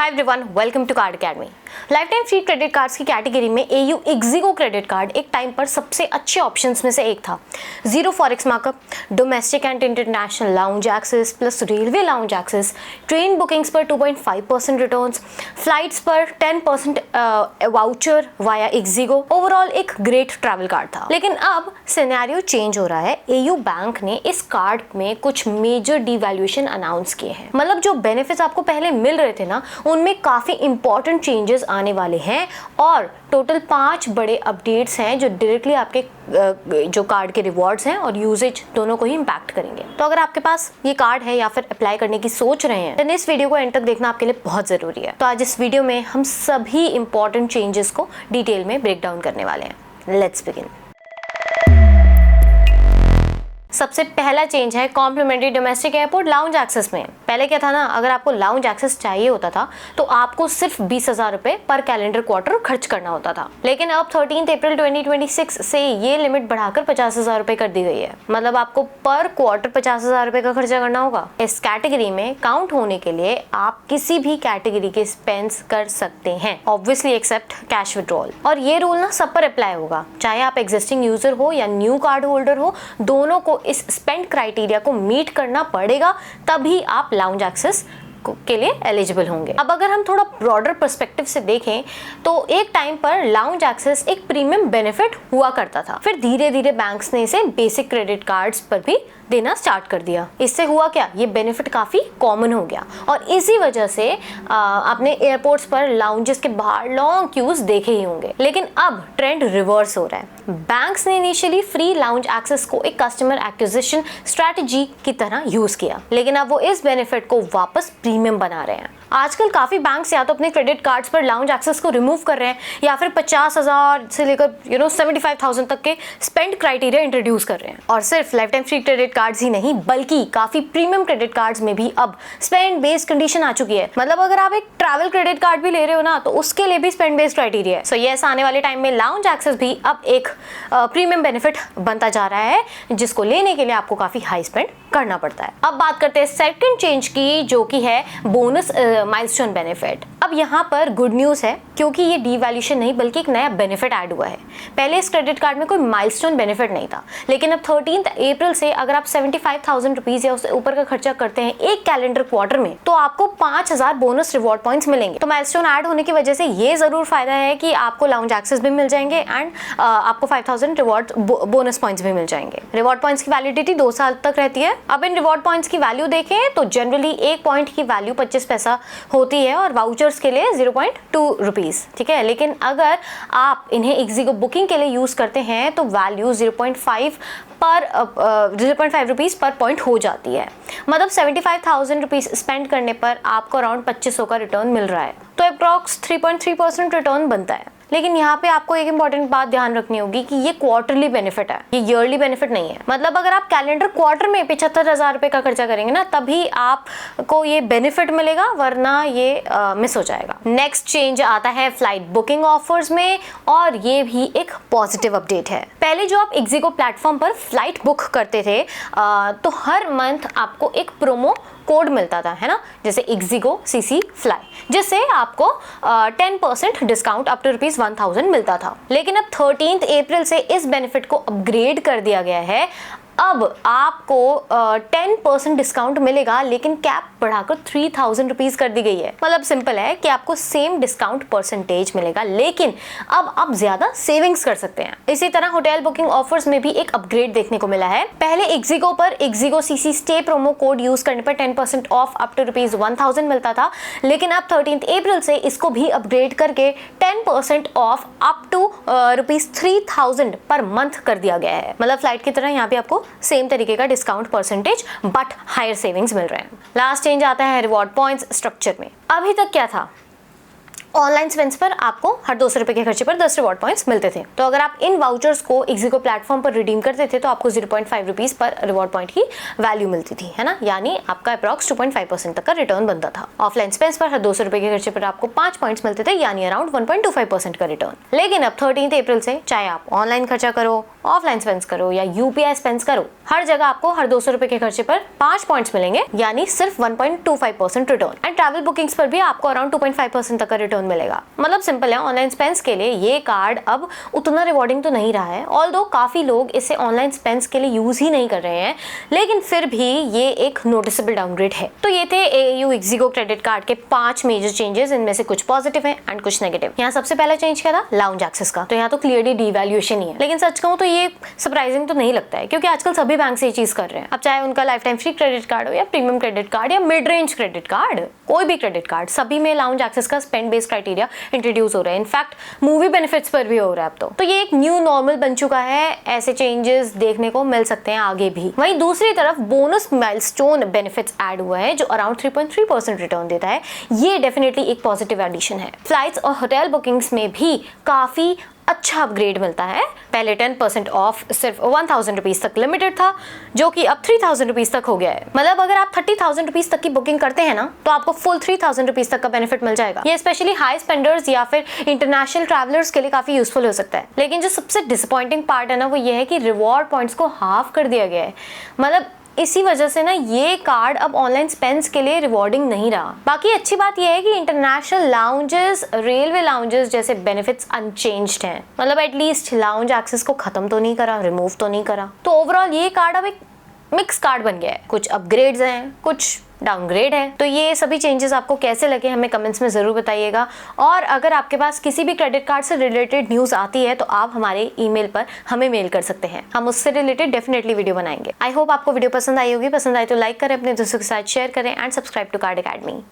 Hi everyone, welcome to Card Academy. Life time free credit cards की category में AU Ixigo credit card एक time पर सबसे अच्छे ऑप्शंस में से एक था। Zero forex markup, domestic and international lounge access plus railway lounge access, train bookings पर 2.5% रिटर्न्स, फ्लाइट्स पर 10% वाउचर वाया इक्जिगो। ओवरऑल एक ग्रेट ट्रैवल कार्ड था। लेकिन अब सिनेरियो चेंज हो रहा है। एयू बैंक ने इस कार्ड में कुछ मेजर डिवैल्यूएशन अनाउंस किए हैं। मतलब जो बेनिफिट्स आपको पहले मिल रहे थे ना, उनमें काफी इंपॉर्टेंट चेंजेस आने वाले हैं और टोटल 5 बड़े अपडेट्स हैं जो डायरेक्टली आपके जो कार्ड के रिवॉर्ड्स हैं और यूजेज दोनों को ही इम्पैक्ट करेंगे। तो अगर आपके पास ये कार्ड है या फिर अप्लाई करने की सोच रहे हैं, तो इस वीडियो को एंड तक देखना आपके लिए बहुत जरूरी है। तो आज इस वीडियो में हम सभी इंपॉर्टेंट चेंजेस को डिटेल में ब्रेक डाउन करने वाले हैं। Let's begin. सबसे पहला चेंज है complimentary domestic airport lounge access में। पहले क्या था ना, अगर आपको लाउंज एक्सेस चाहिए होता था तो आपको सिर्फ 20,000 रुपए पर कैलेंडर क्वार्टर खर्च करना होता था। लेकिन अब 13 अप्रैल 2026 से ये लिमिट बढ़ाकर 50,000 रुपए कर दी गई है। मतलब आपको पर क्वार्टर 50,000 रुपए का खर्चा करना होगा। इस कैटेगरी में काउंट होने के लिए आप किसी भी कैटेगरी के स्पेंड्स कर सकते हैं, ऑब्वियसली एक्सेप्ट कैश विड्रॉल। और ये रूल ना सब पर अप्लाई होगा, चाहे आप एग्जिस्टिंग यूजर हो या न्यू कार्ड होल्डर हो, दोनों को इस स्पेंड क्राइटेरिया को मीट करना पड़ेगा, तभी आप लाउंज एक्सेस के लिए एलिजिबल होंगे। अब अगर हम थोड़ा ब्रॉडर पर्सपेक्टिव से देखें तो एक टाइम पर लाउंज एक्सेस एक प्रीमियम बेनिफिट हुआ करता था। फिर धीरे धीरे बैंक्स ने इसे बेसिक क्रेडिट कार्ड्स पर भी देना स्टार्ट कर दिया। इससे हुआ क्या, ये बेनिफिट काफी कॉमन हो गया और इसी वजह से आपने एयरपोर्ट्स पर लाउंजेस के बाहर लॉन्ग क्यूज देखे ही होंगे। लेकिन अब ट्रेंड रिवर्स हो रहा है। बैंक्स ने इनिशियली फ्री लाउंज एक्सेस को एक कस्टमर एक्विजिशन स्ट्रेटजी की तरह यूज किया, लेकिन अब वो इस बेनिफिट को वापस प्रीमियम बना रहे हैं। आजकल काफी बैंक्स या तो अपने क्रेडिट कार्ड्स पर लाउंज एक्सेस को रिमूव कर रहे हैं या फिर 50,000 से लेकर 75,000 तक के स्पेंड क्राइटेरिया इंट्रोड्यूस कर रहे हैं। और सिर्फ life time free credit cards ही नहीं, बल्कि काफी प्रीमियम क्रेडिट कार्ड्स में भी अब स्पेंड बेस्ड कंडीशन आ चुकी है। मतलब अगर आप एक ट्रैवल क्रेडिट कार्ड भी ले रहे हो ना, तो उसके लिए भी स्पेंड बेस्ड क्राइटेरिया है। सो यस, आने वाले टाइम में लाउंज एक्सेस भी अब एक प्रीमियम बेनिफिट बनता जा रहा है, जिसको लेने के लिए आपको काफी हाई स्पेंड करना पड़ता है। अब बात करते हैं सेकंड चेंज की, जो कि है बोनस माइलस्टोन बेनिफिट। अब यहाँ पर गुड न्यूज है, क्योंकि ये डिवैल्यूएशन नहीं बल्कि एक नया बेनिफिट ऐड हुआ है। पहले इस क्रेडिट कार्ड में कोई माइलस्टोन बेनिफिट नहीं था, लेकिन अब 13 अप्रैल से अगर आप 75,000 रुपीज या उससे ऊपर का खर्चा करते हैं एक कैलेंडर क्वार्टर में, तो आपको 5,000 बोनस रिवॉर्ड पॉइंट्स मिलेंगे। तो माइलस्टोन ऐड होने की वजह से ये जरूर फायदा है कि आपको लाउंज एक्सेस भी मिल जाएंगे एंड आपको 5,000 रिवॉर्ड बोनस पॉइंट्स भी मिल जाएंगे। रिवॉर्ड पॉइंट्स की वैलिडिटी 2 साल तक रहती है। अब इन रिवॉर्ड पॉइंट्स की वैल्यू देखें तो जनरली एक पॉइंट की वैल्यू 25 पैसा होती है और वाउचर्स के लिए 0.2 रुपीज, ठीक है। लेकिन अगर आप इन्हें इक्जिगो बुकिंग के लिए यूज करते हैं तो वैल्यू 0.5 रुपीज पर पॉइंट हो जाती है। मतलब 75,000 रुपीज स्पेंड करने पर आपको अराउंड 2500 का रिटर्न मिल रहा है, तो अप्रॉक्स 3.3% रिटर्न बनता है। लेकिन यहाँ पे आपको एक इंपॉर्टेंट बात ध्यान रखनी होगी कि ये क्वार्टरली बेनिफिट है, ये ईयरली बेनिफिट नहीं है। मतलब अगर आप कैलेंडर क्वार्टर में 75,000 रुपए का खर्चा करेंगे ना, तभी आपको ये बेनिफिट मिलेगा, वरना ये मिस हो जाएगा। नेक्स्ट चेंज आता है फ्लाइट बुकिंग ऑफर्स में, और ये भी एक पॉजिटिव अपडेट है। पहले जो आप इक्जिगो प्लेटफॉर्म पर फ्लाइट बुक करते थे तो हर मंथ आपको एक प्रोमो कोड मिलता था, है ना, जैसे इक्जिगो CC फ्लाई, जिससे आपको 10% डिस्काउंट अप टू ₹1,000 मिलता था। लेकिन अब 13 अप्रैल से इस बेनिफिट को अपग्रेड कर दिया गया है। अब आपको 10% डिस्काउंट मिलेगा, लेकिन कैप बढ़ाकर 3,000 रुपीज कर दी गई है। मतलब सिंपल है कि आपको सेम डिस्काउंट परसेंटेज मिलेगा, लेकिन अब आप ज्यादा सेविंग्स कर सकते हैं। इसी तरह होटल बुकिंग ऑफर्स में भी एक अपग्रेड देखने को मिला है। पहले इक्जिगो पर इक्जिगो CC stay promo code use करने पर 10% ऑफ अप टू ₹1,000 मिलता था, लेकिन अब 13 अप्रैल से इसको भी अपग्रेड करके 10% of up to ₹3,000 per month कर दिया गया है। मतलब फ्लाइट की तरह यहाँ पे आपको सेम तरीके का discount percentage but higher savings मिल रहे हैं। लास्ट चेंज आता है रिवॉर्ड पॉइंट्स स्ट्रक्चर में। अभी तक क्या था, ऑनलाइन स्पेंड्स पर आपको हर 200 रुपए के खर्चे पर 10 रिवॉर्ड पॉइंट्स मिलते थे। तो अगर आप इन वाउचर्स को इक्सिको प्लेटफॉर्म पर रिडीम करते थे तो आपको 0.5 रुपीज पर रिवॉर्ड पॉइंट की वैल्यू मिलती थी, है ना, यानी आपका अप्रॉक्स 2.5% तक का रिटर्न बनता था। ऑफलाइन स्पेंड्स पर हर 200 रुपए के खर्चे पर आपको 5 पॉइंट्स मिलते थे, यानी अराउंड 1.25% का रिटर्न। लेकिन अब 13 अप्रैल से चाहे आप ऑनलाइन खर्चा करो, ऑफलाइन स्पेंड्स करो या यूपीआई स्पेंड्स करो, हर जगह आपको हर 200 रुपए के खर्चे पर 5 पॉइंट्स मिलेंगे, यानी सिर्फ 1.25% रिटर्न। एंड ट्रैवल बुकिंग्स पर भी आपको अराउंड 2.5% तक का रिटर्न मिलेगा। मतलब सिंपल है, ऑनलाइन स्पेंड्स के लिए ये कार्ड अब उतना रिवॉर्डिंग तो नहीं रहा है, ऑल्दो काफी लोग इसे ऑनलाइन स्पेंड्स के लिए यूज ही नहीं कर रहे हैं, लेकिन फिर भी ये एक नोटिसेबल डाउनग्रेड है। तो ये थे AAU इक्सिको क्रेडिट कार्ड के 5 मेजर चेंजेस। इनमें से कुछ पॉजिटिव है एंड कुछ नेगेटिव। यहाँ सबसे पहला चेंज क्या था? लाउंज एक्सेस का। तो यहाँ तो क्लियरली डीवैल्यूएशन ही है, लेकिन सच कहूँ तो ये सरप्राइजिंग तो नहीं लगता है, क्योंकि आजकल सभी बैंक से ये चीज कर रहे हैं। अब चाहे उनका life time free credit card हो या प्रीमियम क्रेडिट कार्ड या मिड रेंज क्रेडिट कार्ड, कोई भी क्रेडिट कार्ड, सभी में लाउंज एक्सेस का स्पेंड बेस्ड क्राइटेरिया इंट्रोड्यूस हो रहा है। इनफैक्ट मूवी बेनिफिट्स पर भी हो रहा है अब तो ये एक न्यू नॉर्मल बन चुका है। ऐसे चेंजेस देखने को मिल सकते हैं आगे भी। वहीं दूसरी तरफ बोनस माइलस्टोन बेनिफिट्स ऐड हुआ है जो अराउंड 3.3% रिटर्न देता है। ये डेफिनेटली एक पॉजिटिव एडिशन है। फ्लाइट्स और होटल बुकिंग्स में भी काफी अच्छा अपग्रेड मिलता है। पहले 10% ऑफ सिर्फ 1000 रुपीज तक लिमिटेड था, जो कि अब 3000 रुपीज तक हो गया है। मतलब अगर आप 30,000 रुपीज तक की बुकिंग करते हैं ना, तो आपको फुल 3000 रुपीज तक का बेनिफिट मिल जाएगा। ये स्पेशली हाई स्पेंडर्स या फिर इंटरनेशनल ट्रैवलर्स के लिए काफी यूजफुल हो सकता है। लेकिन जो सबसे डिसअपॉइंटिंग पार्ट है ना, वो ये है कि रिवॉर्ड पॉइंट्स को हाफ कर दिया गया है। मतलब इसी वजह से ना ये कार्ड अब ऑनलाइन स्पेंड्स के लिए रिवॉर्डिंग नहीं रहा। बाकी अच्छी बात ये है कि इंटरनेशनल लाउंजेस, रेलवे लाउंजेस जैसे बेनिफिट्स अनचेंज्ड हैं। मतलब एटलीस्ट लाउंज एक्सेस को खत्म तो नहीं करा, रिमूव तो नहीं करा। तो ओवरऑल ये कार्ड अब एक मिक्स कार्ड बन गया है। कुछ अपग्रेड्स हैं, कुछ डाउनग्रेड है। तो ये सभी चेंजेस आपको कैसे लगे हमें कमेंट्स में जरूर बताइएगा। और अगर आपके पास किसी भी क्रेडिट कार्ड से रिलेटेड न्यूज आती है तो आप हमारे ईमेल पर हमें मेल कर सकते हैं, हम उससे रिलेटेड डेफिनेटली वीडियो बनाएंगे। आई होप आपको वीडियो पसंद आई होगी। पसंद आए तो लाइक करें, अपने दोस्तों के साथ शेयर करें and subscribe to Card academy.